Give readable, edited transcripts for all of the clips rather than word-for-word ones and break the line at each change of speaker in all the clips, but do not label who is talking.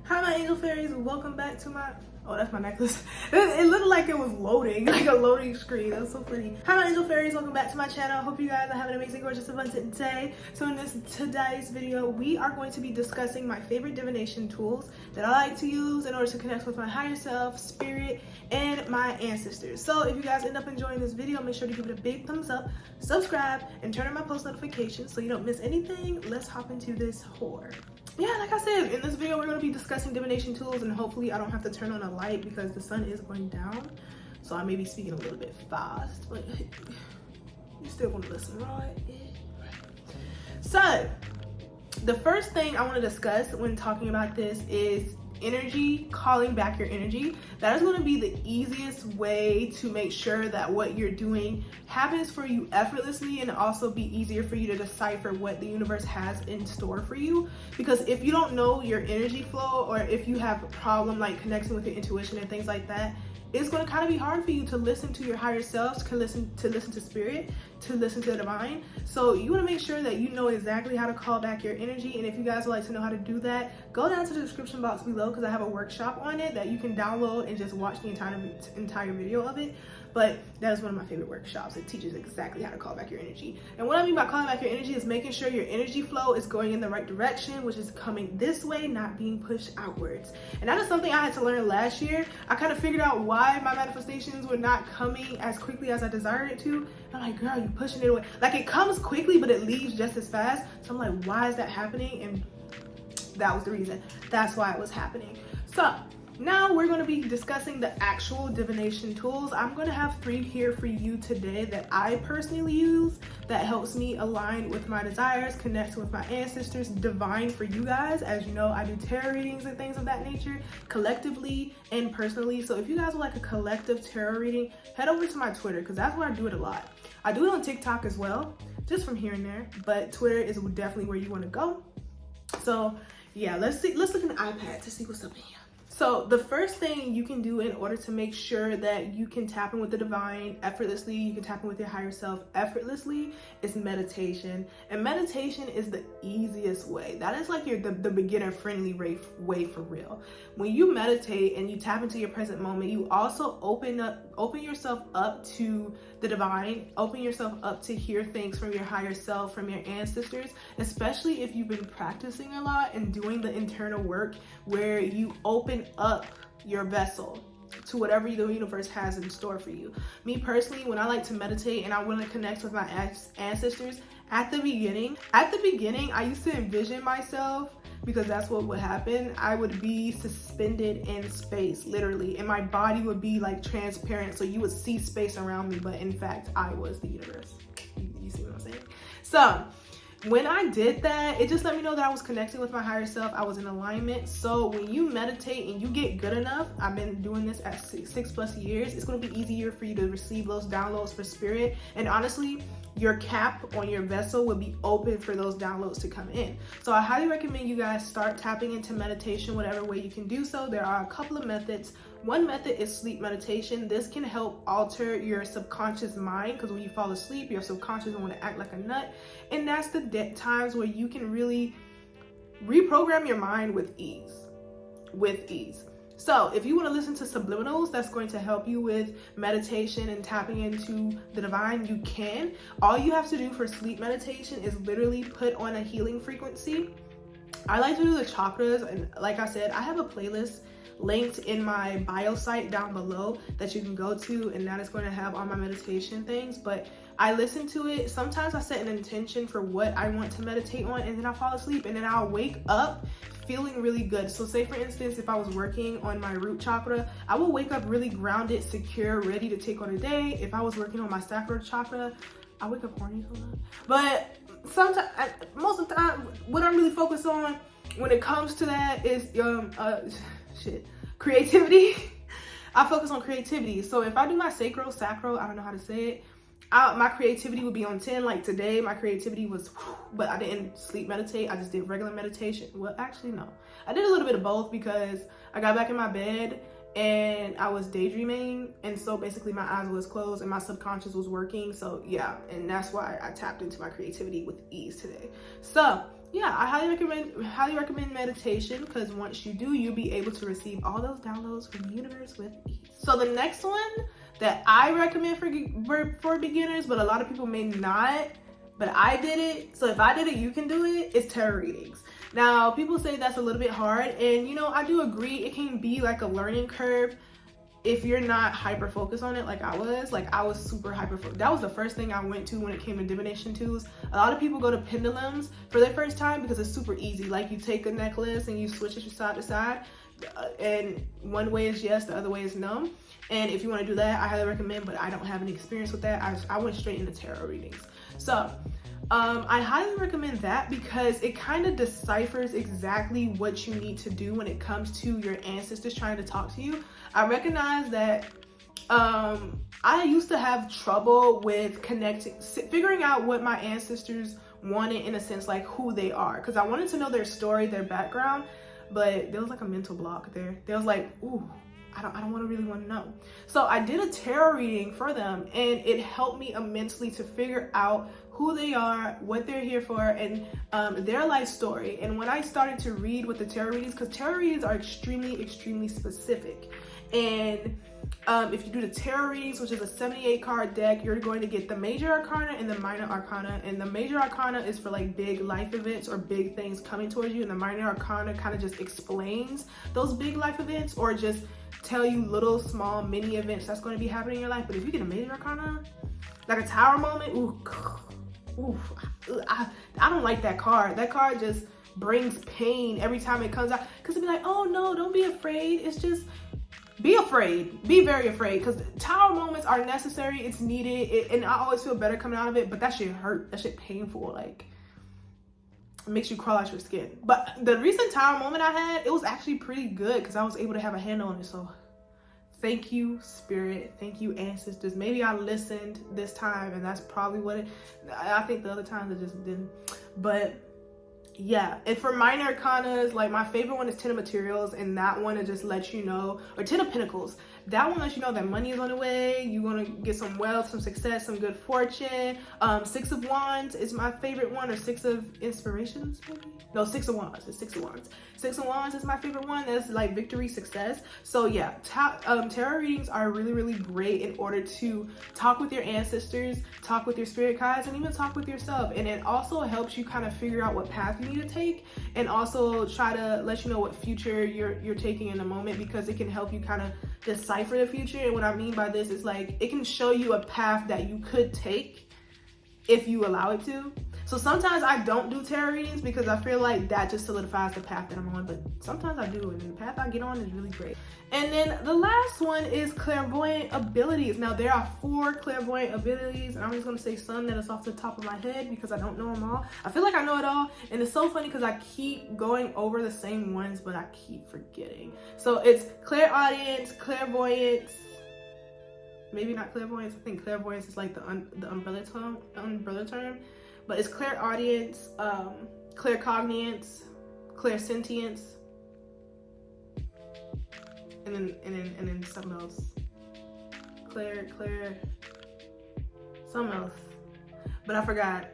Hi my angel fairies, welcome back to my, oh that's my necklace. It looked like it was loading, like a loading screen. That's so funny. Hi my angel fairies, welcome back to my channel. Hope you guys are having an amazing, gorgeous, abundant day. So in today's video, we are going to be discussing my favorite divination tools that I like to use in order to connect with my higher self, spirit, and my ancestors. So if you guys end up enjoying this video, make sure to give it a big thumbs up, subscribe, and turn on my post notifications so you don't miss anything. Let's hop into this whore. Yeah, like I said, in this video we're going to be discussing divination tools, and hopefully I don't have to turn on a light because the sun is going down, so I may be speaking a little bit fast, but you're still going to listen, right? So the first thing I want to discuss when talking about this is energy, calling back your energy. That is going to be the easiest way to make sure that what you're doing happens for you effortlessly, and also be easier for you to decipher what the universe has in store for you. Because if you don't know your energy flow, or if you have a problem like connecting with your intuition and things like that, it's going to kind of be hard for you to listen to your higher selves, to listen to spirit, to listen to the divine. So you want to make sure that you know exactly how to call back your energy. And if you guys would like to know how to do that, go down to the description box below, because I have a workshop on it that you can download and just watch the entire video of it. But that is one of my favorite workshops. It teaches exactly how to call back your energy. And what I mean by calling back your energy is making sure your energy flow is going in the right direction, which is coming this way, not being pushed outwards. And that is something I had to learn last year. I kind of figured out why my manifestations were not coming as quickly as I desired it to. I'm like, girl, you're pushing it away. Like, it comes quickly, but it leaves just as fast. So I'm like, why is that happening? And that was the reason. That's why it was happening. So now we're going to be discussing the actual divination tools. I'm going to have 3 here for you today that I personally use that helps me align with my desires, connect with my ancestors, divine for you guys. As you know, I do tarot readings and things of that nature, collectively and personally. So if you guys would like a collective tarot reading, head over to my Twitter, because that's where I do it a lot. I do it on TikTok as well, just from here and there, but Twitter is definitely where you want to go. So yeah, let's look in the iPad to see what's up in here. So the first thing you can do in order to make sure that you can tap in with the divine effortlessly, you can tap in with your higher self effortlessly, is meditation. And meditation is the easiest way. That is like the beginner friendly way for real. When you meditate and you tap into your present moment, you also open yourself up to the divine, open yourself up to hear things from your higher self, from your ancestors, especially if you've been practicing a lot and doing the internal work where you open up your vessel to whatever the universe has in store for you. Me personally, when I like to meditate and I want to connect with my ancestors, at the beginning, I used to envision myself, because that's what would happen. I would be suspended in space, literally, and my body would be like transparent, so you would see space around me, but in fact, I was the universe. You see what I'm saying? So when I did that, it just let me know that I was connecting with my higher self. I was in alignment. So when you meditate and you get good enough, I've been doing this at 6+ years, it's going to be easier for you to receive those downloads for spirit. And honestly, your cap on your vessel will be open for those downloads to come in. So I highly recommend you guys start tapping into meditation, whatever way you can do so. There are a couple of methods. One method is sleep meditation. This can help alter your subconscious mind, because when you fall asleep, your subconscious will want to act like a nut. And that's the times where you can really reprogram your mind with ease. So if you want to listen to subliminals, that's going to help you with meditation and tapping into the divine, you can. All you have to do for sleep meditation is literally put on a healing frequency. I like to do the chakras, and like I said, I have a playlist linked in my bio site down below that you can go to, and that is going to have all my meditation things. But I listen to it. Sometimes I set an intention for what I want to meditate on, and then I fall asleep, and then I'll wake up feeling really good. So say for instance, if I was working on my root chakra, I will wake up really grounded, secure, ready to take on a day. If I was working on my sacral chakra, I wake up horny sometimes. But sometimes, most of the time, what I'm really focused on when it comes to that is creativity. I focus on creativity. So if I do my sacral, I don't know how to say it, my creativity would be on 10. Like today, my creativity was, but I didn't sleep meditate. I just did regular meditation. Well, actually, no. I did a little bit of both, because I got back in my bed and I was daydreaming, and so basically my eyes was closed and my subconscious was working. So yeah, and that's why I tapped into my creativity with ease today. So yeah, I highly recommend meditation, because once you do, you'll be able to receive all those downloads from the universe with ease. So the next one that I recommend for beginners, but a lot of people may not, but I did it. So if I did it, you can do it. It's tarot readings. Now, people say that's a little bit hard, and you know, I do agree. It can be like a learning curve if you're not hyper focused on it like I was. Like, I was super hyper focused. That was the first thing I went to when it came to divination tools. A lot of people go to pendulums for their first time because it's super easy. Like, you take a necklace and you switch it from side to side, and one way is yes, the other way is no. And if you want to do that, I highly recommend, but I don't have any experience with that. I went straight into tarot readings. So I highly recommend that, because it kind of deciphers exactly what you need to do when it comes to your ancestors trying to talk to you. I recognize that I used to have trouble with figuring out what my ancestors wanted, in a sense, like who they are, because I wanted to know their story, their background, but there was like a mental block there. There was like, ooh, I don't really want to know. So I did a tarot reading for them, and it helped me immensely to figure out who they are, what they're here for, and their life story. And when I started to read with the tarot readings, because tarot readings are extremely specific, and if you do the tarot readings, which is a 78 card deck, you're going to get the major arcana and the minor arcana. And the major arcana is for like big life events or big things coming towards you, and the minor arcana kind of just explains those big life events, or just tell you little small mini events that's going to be happening in your life. But if you get a major arcana, like a tower moment, I don't like that card. That card just brings pain every time it comes out, because it'd be like, oh no, don't be afraid. It's just, be afraid, be very afraid, because tower moments are necessary. It's needed, and I always feel better coming out of it. But that shit hurt, that shit painful, like it makes you crawl out your skin. But the recent tower moment I had, it was actually pretty good, because I was able to have a handle on it. So thank you, spirit, thank you, ancestors. Maybe I listened this time, and that's probably what it, I think the other times I just didn't. But yeah, and for minor arcanas, like my favorite one is Ten of Materials, and that one, it just lets you know, or Ten of Pentacles, that one lets you know that money is on the way. You're gonna get some wealth, some success, some good fortune. Six of Wands is my favorite one, or Six of Inspirations, maybe? No, Six of Wands. It's Six of Wands. Six of Wands is my favorite one. That's like victory, success. So yeah, tarot readings are really great in order to talk with your ancestors, talk with your spirit guides, and even talk with yourself. And it also helps you kind of figure out what path you need to take, and also try to let you know what future you're taking in the moment, because it can help you kind of decipher the future. And what I mean by this is, like, it can show you a path that you could take if you allow it to. So sometimes I don't do tarot readings, because I feel like that just solidifies the path that I'm on, but sometimes I do, and the path I get on is really great. And then the last one is clairvoyant abilities. Now, there are 4 clairvoyant abilities, and I'm just gonna say some that is off the top of my head, because I don't know them all. I feel like I know it all, and it's so funny because I keep going over the same ones, but I keep forgetting. So it's clairaudience, clairvoyance, maybe not clairvoyance. I think clairvoyance is like the umbrella term. But it's clairaudience, claircognizance, clairsentience, and then something else. Something else. But I forgot.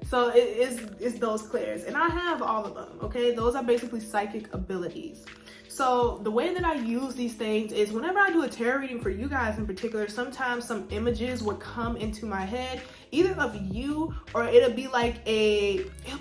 So it's those clairs, and I have all of them. Okay, those are basically psychic abilities. So the way that I use these things is, whenever I do a tarot reading for you guys in particular, sometimes some images would come into my head, either of you, or it'll be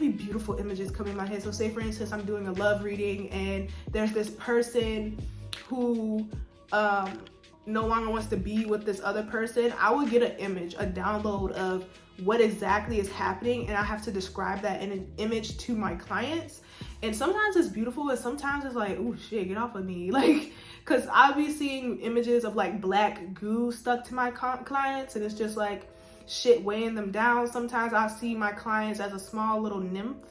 beautiful images come in my head. So say, for instance, I'm doing a love reading, and there's this person who no longer wants to be with this other person. I would get an image, a download of what exactly is happening, and I have to describe that in an image to my clients. And sometimes it's beautiful, and sometimes it's like, oh shit, get off of me. Like, because I'll be seeing images of like black goo stuck to my clients, and it's just like shit weighing them down. Sometimes I see my clients as a small little nymph,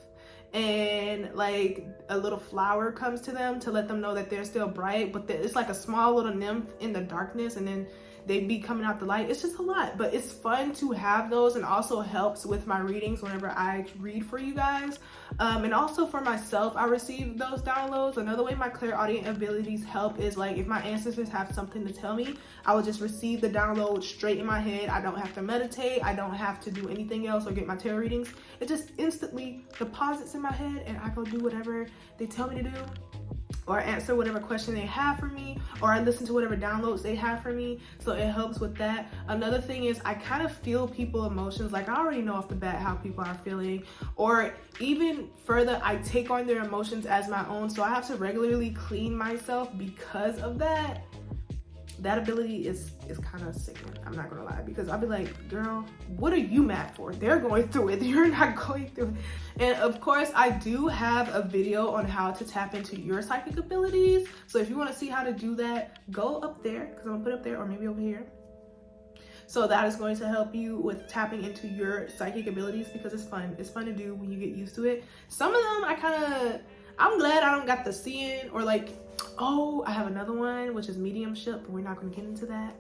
and like a little flower comes to them to let them know that they're still bright, but it's like a small little nymph in the darkness. And then they be coming out the light. It's just a lot, but it's fun to have those, and also helps with my readings whenever I read for you guys. And also for myself, I receive those downloads. Another way my clairaudient abilities help is like if my ancestors have something to tell me, I will just receive the download straight in my head. I don't have to meditate. I don't have to do anything else or get my tarot readings. It just instantly deposits in my head, and I go do whatever they tell me to do, or answer whatever question they have for me, or I listen to whatever downloads they have for me. So it helps with that. Another thing is I kind of feel people emotions. Like I already know off the bat how people are feeling, or even further, I take on their emotions as my own. So I have to regularly clean myself because of that. That ability is kind of sickening, I'm not gonna lie, because I'll be like, girl, what are you mad for? They're going through it, you're not going through it. And of course, I do have a video on how to tap into your psychic abilities. So if you want to see how to do that, go up there, because I'm gonna put up there, or maybe over here. So that is going to help you with tapping into your psychic abilities, because it's fun. It's fun to do when you get used to it. Some of them I'm glad I don't got the seeing, or like, oh, I have another one, which is mediumship, but we're not going to get into that.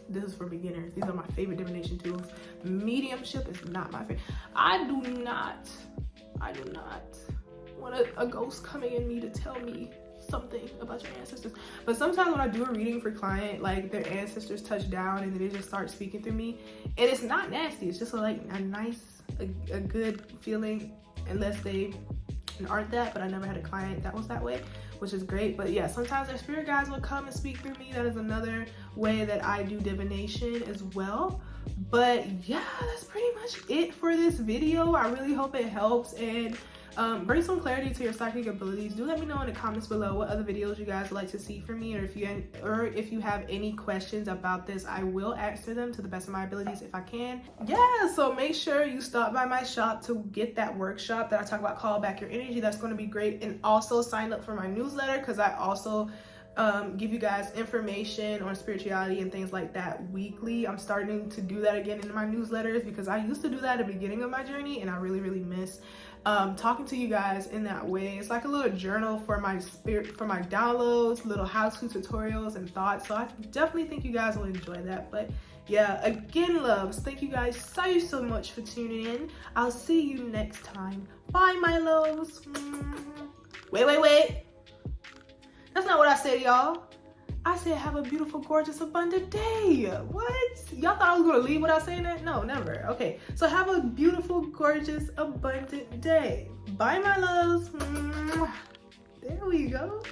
This is for beginners. These are my favorite divination tools. Mediumship is not my favorite. I do not want a ghost coming in me to tell me something about your ancestors. But sometimes when I do a reading for client, like their ancestors touch down and they just start speaking through me, and it's not nasty. It's just like a nice, a good feeling, unless they aren't that. But I never had a client that was that way, which is great. But yeah, sometimes their spirit guides will come and speak through me. That is another way that I do divination as well. But yeah, that's pretty much it for this video. I really hope it helps and bring some clarity to your psychic abilities. Do let me know in the comments below what other videos you guys would like to see from me, or if you have any questions about this, I will answer them to the best of my abilities if I can. Yeah, so make sure you stop by my shop to get that workshop that I talk about, call back your energy. That's going to be great. And also sign up for my newsletter, because I also give you guys information on spirituality and things like that weekly. I'm starting to do that again in my newsletters, because I used to do that at the beginning of my journey, and I really miss talking to you guys in that way. It's like a little journal for my spirit, for my downloads, little how-to tutorials and thoughts. So I definitely think you guys will enjoy that. But yeah, again, loves, thank you guys so much for tuning in. I'll see you next time. Bye, my loves. Wait. That's not what I said, y'all. I said have a beautiful, gorgeous, abundant day. What? Y'all thought I was gonna leave without saying that? No, never. Okay, so have a beautiful, gorgeous, abundant day. Bye, my loves. There we go.